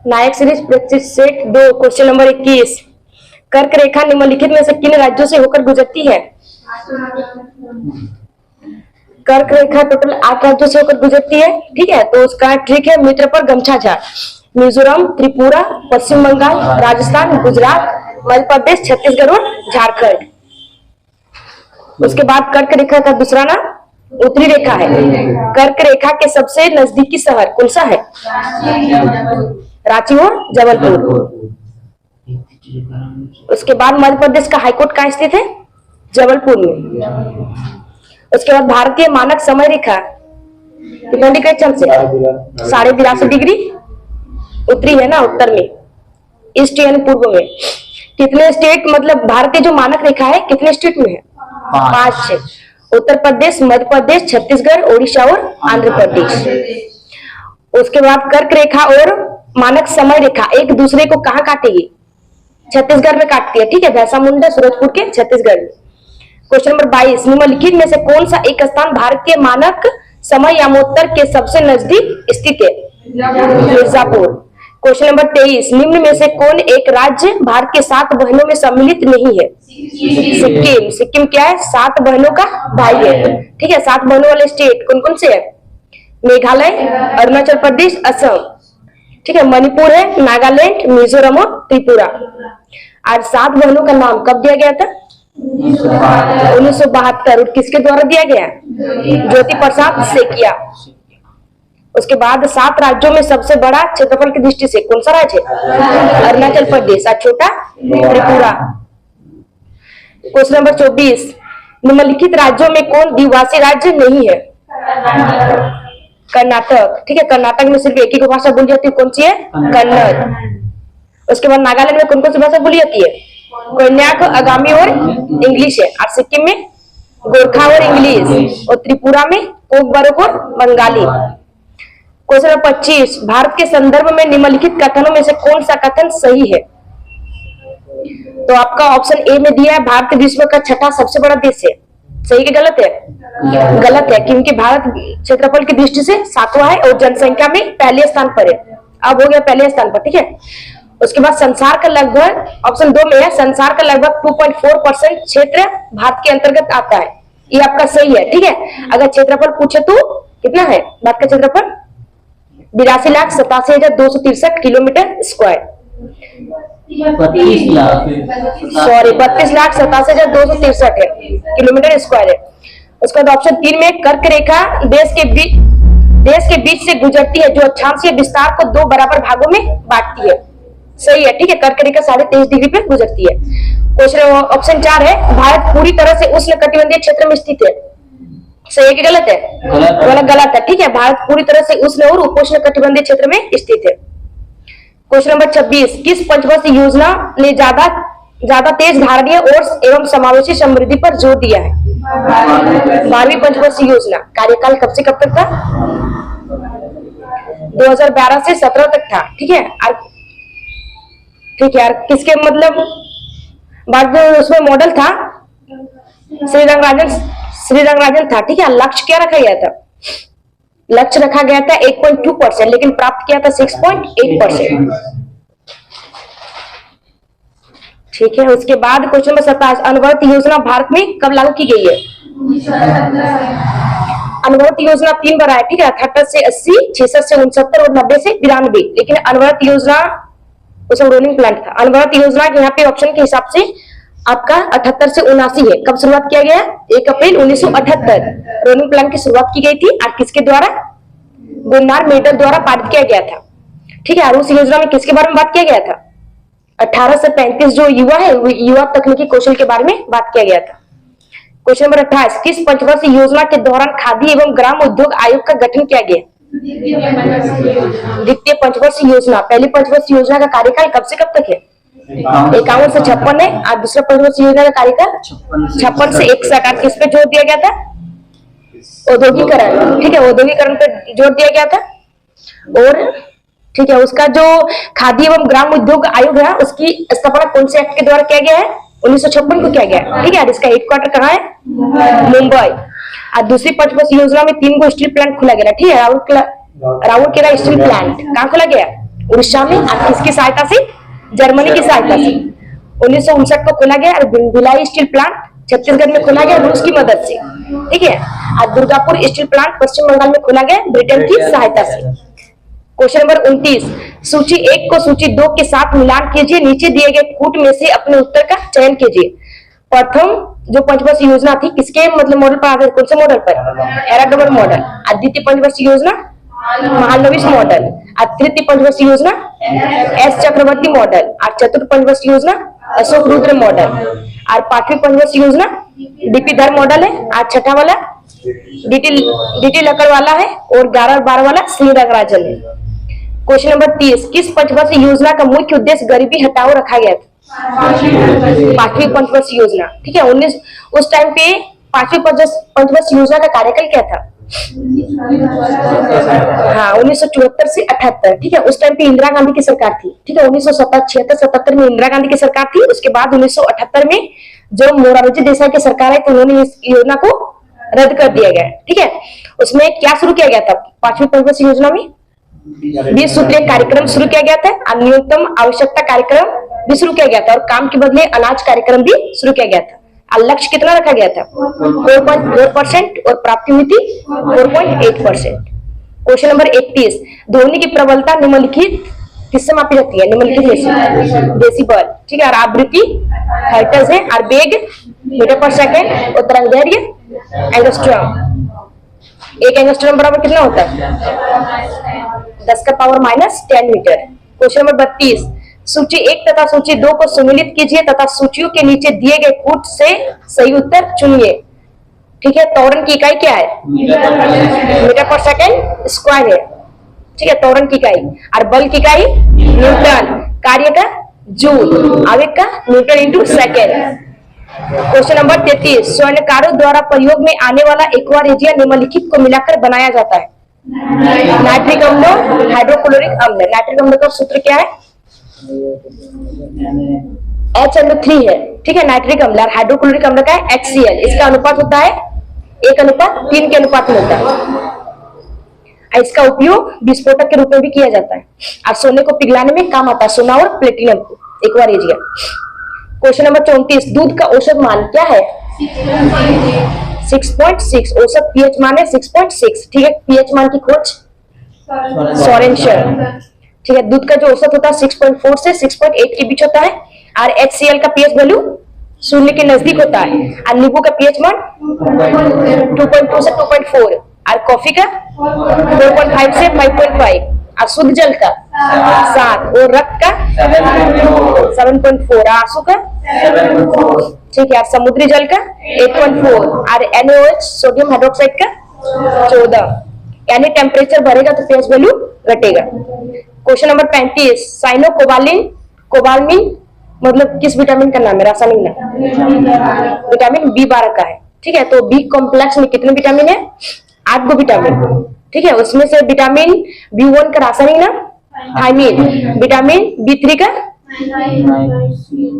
नायक series practice set 2 question number 21। कर्क रेखा निम्नलिखित में से किन राज्यों से होकर गुजरती है? कर्क रेखा टोटल 8 राज्यों से होकर गुजरती है। ठीक है, तो उसका ट्रिक है मित्र पर गमछा झाड़। मिजोरम, त्रिपुरा, पश्चिम बंगाल, राजस्थान, गुजरात, मध्य प्रदेश, छत्तीसगढ़ और झारखंड। उसके बाद कर्क रेखा का दूसरा नाम उत्तरी रेखा है। कर्क रेखा के सबसे नजदीकी शहर कौन सा है? रांची और जबलपुर। उसके बाद मध्य प्रदेश का हाईकोर्ट कहाँ स्थित है? जबलपुर में। उसके बाद भारतीय मानक समय रेखा कितना डिग्री चल से? 82.5 डिग्री उत्तरी है ना, उत्तर में, ईस्ट यानी पूर्व में। कितने स्टेट, मतलब भारतीय जो मानक रेखा है कितने स्टेट में है? 5। उत्तर प्रदेश, मध्य प्रदेश, छत्तीसगढ़, ओडिशा और आंध्र प्रदेश। उसके बाद कर्क रेखा और मानक समय रेखा एक दूसरे को कहाँ काटेगी? छत्तीसगढ़ में काटती है। ठीक है, भैंसा मुंडा सूरजपुर के छत्तीसगढ़ में। क्वेश्चन नंबर 22, निम्नलिखित में से कौन सा एक स्थान भारतीय मानक समय यामोत्तर के सबसे नजदीक स्थित है? मिर्जापुर। क्वेश्चन नंबर 23, निम्न में से कौन एक राज्य भारत के 7 बहनों में सम्मिलित नहीं है? सिक्किम। सिक्किम क्या है? 7 बहनों का भाई है। ठीक है, 7 बहनों वाले स्टेट कौन कौन से है? मेघालय, अरुणाचल प्रदेश, असम। ठीक है, मणिपुर है, नागालैंड, मिजोरम और त्रिपुरा। और 7 बहनों का नाम कब दिया गया था? 1972। और किसके द्वारा दिया गया? ज्योति प्रसाद सेकिया। उसके बाद 7 राज्यों में सबसे बड़ा क्षेत्रफल की दृष्टि से कौन सा राज्य है? अरुणाचल प्रदेश। और छोटा त्रिपुरा। क्वेश्चन नंबर 24, निम्नलिखित राज्यों में कौन द्विभाषी राज्य नहीं है? कर्नाटक। ठीक है, कर्नाटक में सिर्फ एक ही भाषा बोली जाती है, कौन सी है? कन्नड़। उसके बाद नागालैंड में कौन कौन सी भाषा बोली जाती है? कोन्याक, आगामी और इंग्लिश है। और सिक्किम में गोरखा और इंग्लिश। और त्रिपुरा में कोकबरक और बंगाली। क्वेश्चन नंबर 25, भारत के संदर्भ में निम्नलिखित कथनों में से कौन सा कथन सही है? तो आपका ऑप्शन ए में दिया है भारत विश्व का 6ठा सबसे बड़ा देश है। सही कि गलत है? गलत है, क्योंकि भारत क्षेत्रफल की दृष्टि से 7वां है और जनसंख्या में पहले स्थान पर है। अब हो गया पहले स्थान पर। ठीक है, उसके बाद संसार का लगभग, ऑप्शन 2 में है, संसार का लगभग 2.4% क्षेत्र भारत के अंतर्गत आता है। ये आपका सही है। ठीक है, अगर क्षेत्रफल पूछे तो कितना है भारत का क्षेत्रफल? 82,87,263 किलोमीटर स्क्वायर। 32,87,263 किलोमीटर स्क्वायर है। उसके बाद ऑप्शन 3 में कर्क रेखा देश के बीच से गुजरती है, जो अक्षांशीय विस्तार को 2 बराबर भागों में बांटती है। सही है। ठीक है, कर्क रेखा 23.5 डिग्री पे गुजरती है। क्वेश्चन ऑप्शन 4 है, भारत पूरी तरह से उष्णकटिबंधीय क्षेत्र में स्थित है। सही है कि गलत है? गलत है। ठीक है, भारत पूरी तरह से उष्ण और उपोष्ण कटिबंधीय क्षेत्र में स्थित है। क्वेश्चन नंबर 26, किस पंचवर्षीय योजना ने ज्यादा तेज धारणीय और एवं समावेशी समृद्धि पर जोर दिया है? 12वीं पंचवर्षीय योजना। कार्यकाल कब से कब तक था? 2012 से 17 तक था। ठीक है, ठीक है यार, किसके मतलब उसमें मॉडल था श्री रंगराजन था। ठीक है, लक्ष्य क्या रखा गया था? लक्ष्य रखा गया था 8.2%, लेकिन प्राप्त किया था 6.8%। ठीक है, उसके बाद क्वेश्चन नंबर 27, अनवरत योजना भारत में कब लागू की गई है? अनवरत योजना 3 बार है। ठीक है, 78 से 80, 66 से 69 और 90 से 92। लेकिन अनवरत योजना उसमें रोलिंग प्लान था। अनवरत योजना यहाँ पे ऑप्शन के हिसाब से आपका 78 से 79 है। कब शुरुआत किया गया? 1 अप्रैल 1978 रोलिंग प्लान की शुरुआत की गई थी। और किसके द्वारा? गुन्नार मेडल द्वारा पारित किया गया था। ठीक है, और उस योजना में किसके बारे में बात किया गया था? 18 से 35 जो युवा है, युवा तकनीकी कौशल के बारे में बात किया गया था। क्वेश्चन नंबर 28, किस पंचवर्षीय योजना के दौरान खादी एवं ग्राम उद्योग आयोग का गठन किया गया? द्वितीय पंचवर्षीय योजना। पहली पंचवर्षीय योजना का कार्यकाल कब से कब तक है? 51 से 56 है। और दूसरा पंचवर्षीय योजना का कार्यकाल 56 से 61। और किस पे जोर दिया गया था? औद्योगिकरण। ठीक है, औद्योगिकरण पे जोर दिया गया था। और ठीक है, उसका जो खादी एवं ग्राम उद्योग आयोग है, उसकी स्थापना कौन से एक्ट के द्वारा किया गया है? 1956 को किया गया। ठीक है, इसका हेडक्वार्टर कहाँ है? मुंबई। और दूसरी पंचवर्षीय योजना में 3 स्टील प्लांट खोला गया। ठीक है, राउरकेला स्टील प्लांट कहाँ खोला गया? उड़ीसा में, और किसकी सहायता से? जर्मनी की सहायता से 1959 को खोला गया। और भिलाई स्टील प्लांट छत्तीसगढ़ में खोला गया रूस की मदद से, ठीक है। और दुर्गापुर स्टील प्लांट पश्चिम बंगाल में खोला गया ब्रिटेन की सहायता से। क्वेश्चन नंबर 29, सूची 1 को सूची 2 के साथ मिलान कीजिए, नीचे दिए गए कूट में से अपने उत्तर का चयन कीजिए। प्रथम जो पंचवर्षीय योजना थी किसके मतलब मॉडल पर आधारित, कौन से मॉडल पर? एराडोबर मॉडल। और द्वितीय पंचवर्षीय योजना महालनोबिस मॉडल। और तृतीय पंचवर्षीय योजना एस चक्रवर्ती मॉडल। और चतुर्थ पंचवर्षीय योजना अशोक रुद्र मॉडल। और पांचवी पंचवर्षीय योजना डीपी धर मॉडल है। और छठा वाला डीटी लकड़ वाला है। और 11 और 12 वाला श्री रंगराजन है। क्वेश्चन नंबर 30, किस पंचवर्षीय योजना का मुख्य उद्देश्य गरीबी हटाओ रखा गया था? पांचवी पंचवर्षीय योजना, ठीक है। उस टाइम पे पांचवी पंचवर्षीय योजना का कार्यकाल क्या था? हाँ, 1974 से 78, ठीक है। उस टाइम पे इंदिरा गांधी की सरकार थी, ठीक है। 1976-77 में इंदिरा गांधी की सरकार थी। उसके बाद 1978 में जो मोरारजी देसाई की सरकार आई तो उन्होंने इस योजना को रद्द कर दिया गया, ठीक है। उसमें क्या शुरू किया गया था? पांचवी पंचवर्षीय योजना में 20 सूत्रीय कार्यक्रम शुरू किया गया था। और न्यूनतम आवश्यकता कार्यक्रम भी शुरू किया गया था। और काम के बदले अनाज कार्यक्रम भी शुरू किया गया था। और लक्ष्य कितना रखा गया था? 4.4% और प्राप्ति मिति 4.8%। क्वेश्चन नंबर 31, ध्वनि की प्रबलता निम्नलिखित किससे मापी जाती है? निम्नलिखित में से डेसिबल, ठीक है। और आवृत्ति हर्ट्ज है। और वेग मीटर पर सेकंड। और तरंगदैर्घ्य एंगस्ट्रॉम। 1 एंगस्ट्रॉम बराबर कितना होता है? 10⁻⁻10 मीटर। क्वेश्चन नंबर 32, सूची 1 तथा सूची 2 को सम्मिलित कीजिए तथा सूचियों के नीचे दिए गए कूट से सही उत्तर चुनिए, ठीक है। त्वरण की इकाई क्या है? मीटर पर सेकंड स्क्वायर है, ठीक है, त्वरण की इकाई। और बल की इकाई न्यूटन। कार्य का जूल। आवेग का Newton into second. Question number 33, स्वर्णकारों द्वारा प्रयोग में आने वाला एक्वा रेजिया निम्नलिखित को मिलाकर बनाया जाता है? नाइट्रिक अम्ल, हाइड्रोक्लोरिक अम्ल। नाइट्रिक अम्ल का सूत्र क्या है? HNO3 है, ठीक है, नाइट्रिक अम्ल। और हाइड्रोक्लोरिक अम्ल का है HCl। इसका अनुपात होता है 1:3 के अनुपात में होता है। इसका उपयोग विस्फोटक के रूप में भी किया जाता है। और सोने को पिघलाने में काम आता है, सोना और प्लेटिनम को, एक्वा रेजिया। क्वेश्चन नंबर 34, दूध का औसत मान क्या है? 6.6। औसत पीएच मान है 6.6, ठीक है। पीएच मान की खोज सोरेनसन, ठीक है। दूध का जो औसत होता है 6.4 से 6.8 के बीच होता है। और HCl का पीएच वैल्यू 0 के नजदीक होता है। और नींबू का पीएच मान 2.2 से 2.4। और कॉफी का 4.5 से 5.5। और शुद्ध जल का 7। और रक्त का 7.4। आंसू का 7, ठीक है। और समुद्री जल का 8.4। और NaOH सोडियम हाइड्रोक्साइड का 14। यानी टेम्परेचर बढ़ेगा तो पीएच वैल्यू घटेगा। क्वेश्चन नंबर 35, कोबालमिन मतलब किस विटामिन का नाम है? रासायनिक नाम विटामिन B12 का है, ठीक है। तो बी कॉम्प्लेक्स में कितने विटामिन है? 8 गो विटामिन, ठीक है। उसमें से विटामिन B1 का रासायनिक नाम थायमिन। विटामिन B3 का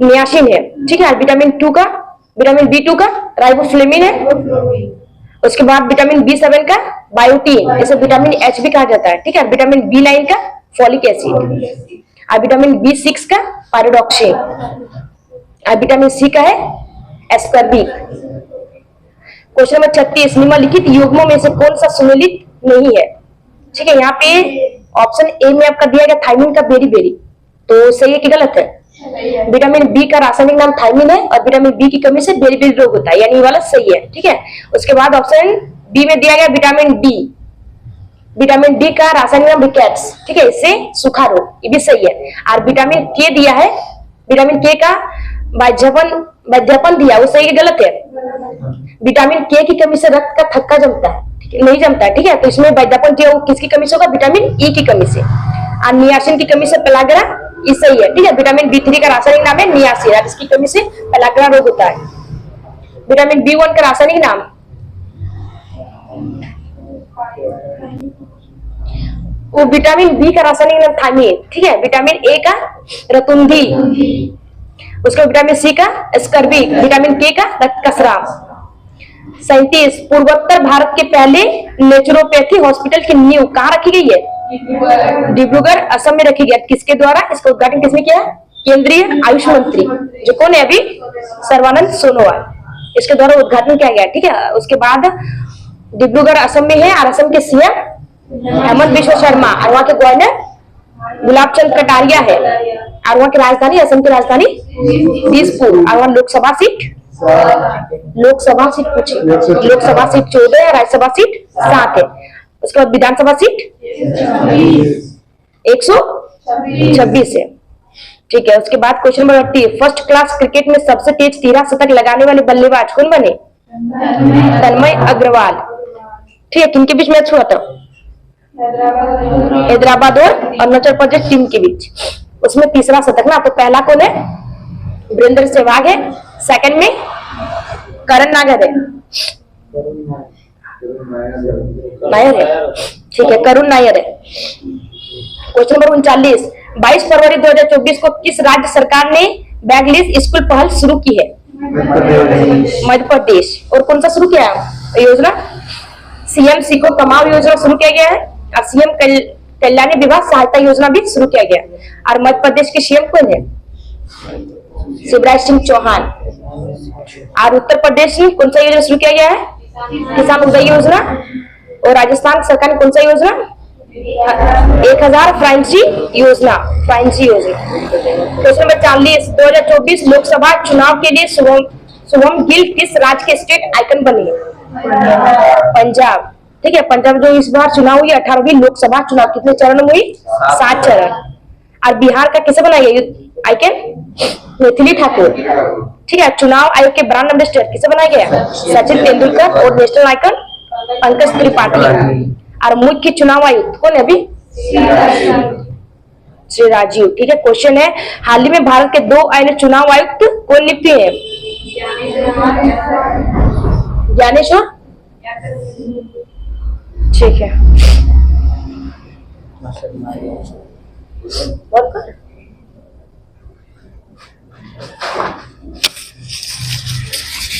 नियासिन है, ठीक है। विटामिन B2 का राइबोफ्लेविन है। उसके बाद विटामिन B7 का बायोटीन, जैसे विटामिन H भी कहा जाता है, ठीक है। विटामिन B9 का फोलिक एसिड। और विटामिन B6 का पायरोडॉक्सिन। और विटामिन C का है एस्कॉर्बिक। क्वेश्चन नंबर 36, निम्नलिखित युग्मों में से कौन सा सुमेलित नहीं है? ठीक है, यहाँ पे ऑप्शन ए में आपका दिया गया थायमिन का बेरी, तो सही है कि गलत है? विटामिन बी का रासायनिक नाम थायमिन है और विटामिन बी की कमी से बेरी रोग होता है, यानी वाला सही है, ठीक है। उसके बाद ऑप्शन बी में दिया गया विटामिन डी का रासायनिक नाम रिकेट्स, ठीक है, इससे सूखा रोग, ये भी सही है। और विटामिन के दिया है, विटामिन के का वैद्यपन दिया, वो सही है गलत है? विटामिन के की कमी से रक्त का थक्का जमता है, नहीं जमता है, ठीक है। तो इसमें वैद्यपन दिया वो किसकी कमी से होगा? विटामिन ई की कमी से। और नियासिन की कमी से पेलाग्रा, ये सही है, ठीक है। विटामिन B3 का रासायनिक नाम है नियासिन, इसकी कमी से पेलाग्रा रोग होता है। विटामिन B1 का रासायनिक नाम वो विटामिन बी का रासायनिक नाम थायमिन, ठीक है। विटामिन ए का रतुंधी, उसका विटामिन सी का स्कर्बिक, विटामिन के का रक्त का स्राव। 37, पूर्वोत्तर भारत के पहले नेचुरोपैथी हॉस्पिटल की नींव कहाँ रखी गई है? डिब्रूगढ़ असम में रखी गई। किसके द्वारा? इसका उद्घाटन किसने किया? केंद्रीय आयुष मंत्री जो कौन है अभी? सर्बानंद सोनोवाल, इसके द्वारा उद्घाटन किया गया। ठीक है, उसके बाद डिब्रूगढ़ असम में है और असम के सीएम हेमंत बिश्व शर्मा और वहां के गवर्नर गुलाब चंद कटारिया है और वहां की राजधानी, असम की राजधानी दिसपुर। और वहां लोकसभा सीट पूछी, लोकसभा सीट 14 है, राज्यसभा सीट 7 है। उसके बाद विधानसभा सीट 126 है। ठीक है, उसके बाद question number 30, first class cricket में सबसे तेज 13 शतक लगाने वाले बल्लेबाज कौन बने? तन्मय अग्रवाल। ठीक है, किनके बीच मैच हुआ था? हैदराबाद और अरुणाचल प्रदेश टीम के बीच। उसमें तीसरा शतक ना, तो पहला कौन है? वीरेंद्र सहवाग है, सेकंड में करण नायर है। नायर है, ठीक है, करुण नायर है। क्वेश्चन नंबर 39, 22 फरवरी 2024 को किस राज्य सरकार ने बैगलेस स्कूल पहल शुरू की है? मध्य प्रदेश। और कौन सा शुरू किया है योजना? सीएम सीखो कमाओ योजना शुरू किया गया है और सीएम कल्याणी विवाह सहायता योजना भी शुरू किया गया। और मध्य प्रदेश के सीएम कौन है? शिवराज सिंह चौहान। और उत्तर प्रदेश में कौन सा योजना शुरू किया गया है? किसान उदय योजना। और राजस्थान सरकार ने कौन सा योजना? 1000 फ्रांची योजना, फ्रांची योजना। क्वेश्चन नंबर 40, 2024 लोकसभा चुनाव के लिए शुभम गिल किस राज्य के स्टेट आइकन बनी? पंजाब। ठीक है, पंजाब जो इस बार चुनाव हुई 18वीं लोकसभा चुनाव, कितने चरण में हुई? 7 चरण। और बिहार का किसे बनाया आइकन? मिथिली ठाकुर। ठीक है, चुनाव आयोग के ब्रांड एम्बेसडर किसे बनाया गया? सचिन तेंदुलकर। और नेशनल आइकन पंकज त्रिपाठी। और मुख्य चुनाव आयुक्त कौन है अभी? श्री राजीव। ठीक है, क्वेश्चन है हाल ही में भारत के 2 अन्य चुनाव आयुक्त कौन नियुक्त हुए हैं? ज्ञानेश्वर। ठीक है,